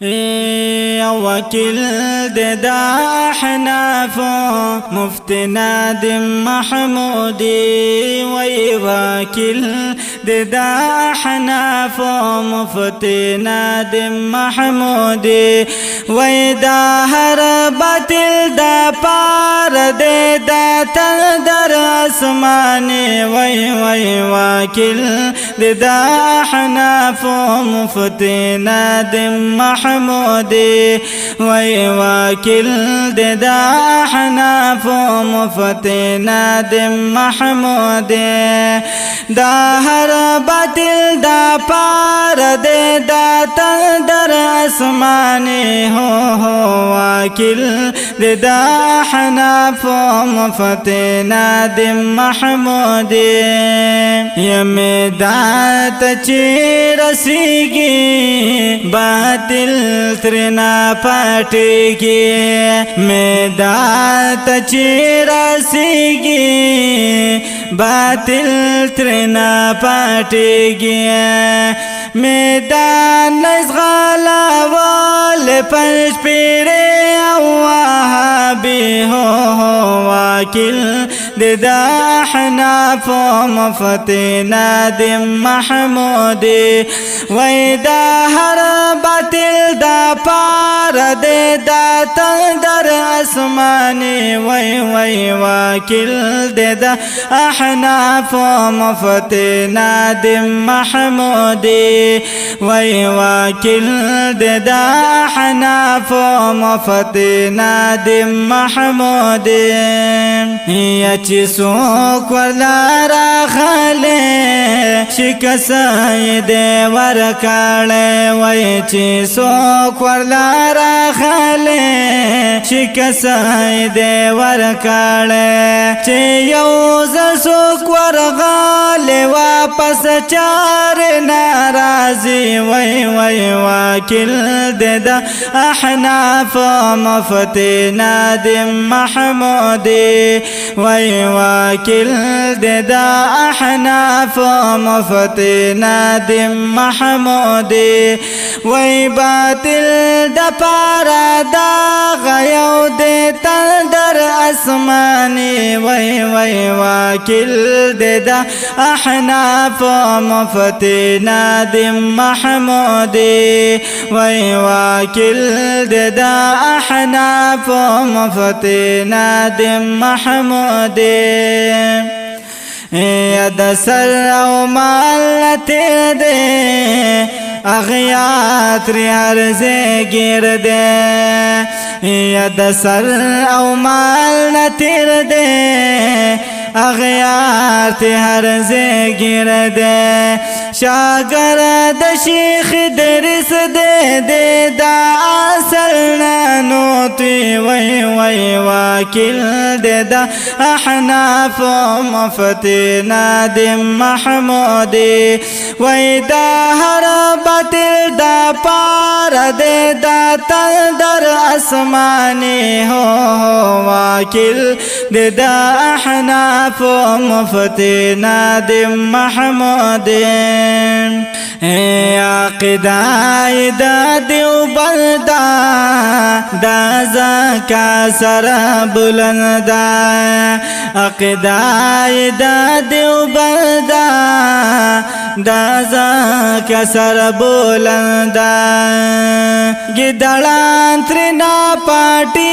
وکیل د احناف مفتی نادم محمودی وی وکیل د احناف مفتی نادم محمودی وی دا هر باطل دا پار دے دا تن در اسمانی وی وکیل د احناف مفتی نادم محمودی وی وکیل د احناف مفتی نادم محمودی دا هر باطل دا پار دے دا تن در اسمانی ہو وکیل د احناف مفتی نادم محمودی یمی دات چی رسیگی باطل ترنا پاٹیگی میدات چی رسیگی باطل ترنا پاٹیگی میدان نزغالا وال پنج پیرے وہابی ہو وکیل د احناف مفتی نادم محمودی وی دا ہر باطل دا پار دے دا تن در اسمانی وی وکیل د احناف مفتی نادم محمودی وی وکیل د احناف مفتی نادم محمودی یا چی سوک ورلا را خالی شکسائی دے ورکاڑے وی چی سوک ورلا را خالی شکسائی دے ورکاڑے چی یوز سوک ورغالی واپس چار نارازی وی وکیل د احناف مفتی نادم محمودی وی وکیل د احناف مفتی نادم محمودی وی باطل د پارا دا غیو د تن در اسمانی وی وکیل د احناف مفتی نادم محمودی وی وکیل د احناف مفتی نادم محمودی ید سر او مال تیر دے اغیات ریار زیر دے ید سر او مال تیر دے اغیات ہر زیر دے شاگرد شیخ درس دے دا اصل نانوتی وی وکیل د احناف مفتی نادم محمودی وی دا ہر باطل دا پار دے دا تن در اسمانی ہو وکیل د احناف مفتی نادم محمودی عقیدائی دا دیوبندا دا زکا سر بلندا عقیدائی دا دیوبندا دا زکا سر بلندا گدڑان ترنا پاٹی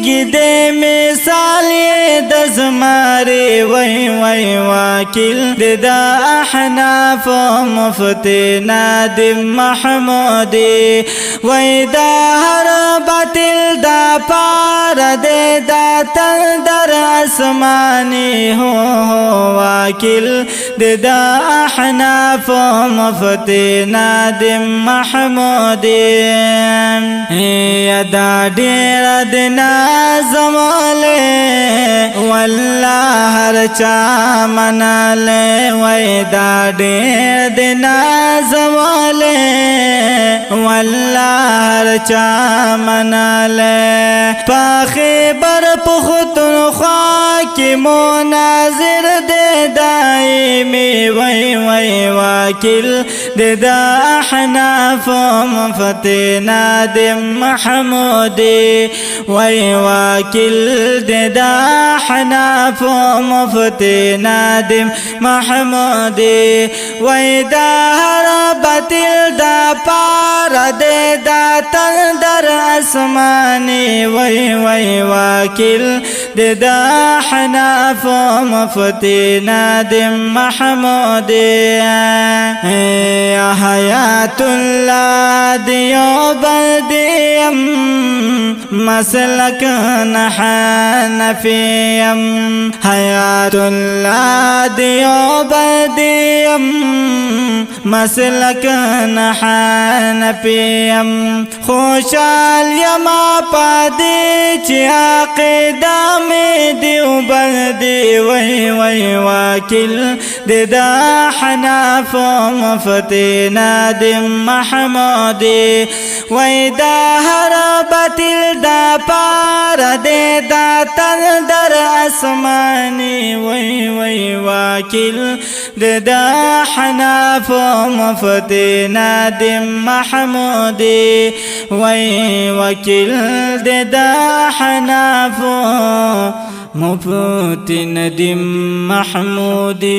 گدے مثالی دزماری وی وکیل د احناف مفتی نادم محمودی وی دا ہر باطل دا پار دے دا تن در اسمانی ہو وکیل د احناف مفتی نادم محمودی یدا دیر دنا زمالے واللہ ہر چا منالے وی دا دیر دنا زمالے واللہ ہر چا منالے پاخی بر پختن خواہ کی مناظر دے دائمی وی وی واکل دے دا احناف مفتی نادم محمودی وی واکل دے دا احناف مفتی نادم محمودی وی دا ہر باطل دا پار دے دا تندر اسمانی وی وی واکل دے دا حناف مفتی نادم محمودی یا حیات اللہ دیوبندیم مسلک حنفیم حیات اللہ دیوبندیم مسلک حنفیم خوشال یما پادی چی عقیدہ میں دیوبندی وی وی واکل دے دا حناف مفتی نادم محمودی وی دا ہر باطل دا پار دے دا تندر اسمانی وی وی واکل دے دا حناف مفتی نادم محمودی وی وکل دے دا حناف مفتی نادم محمودی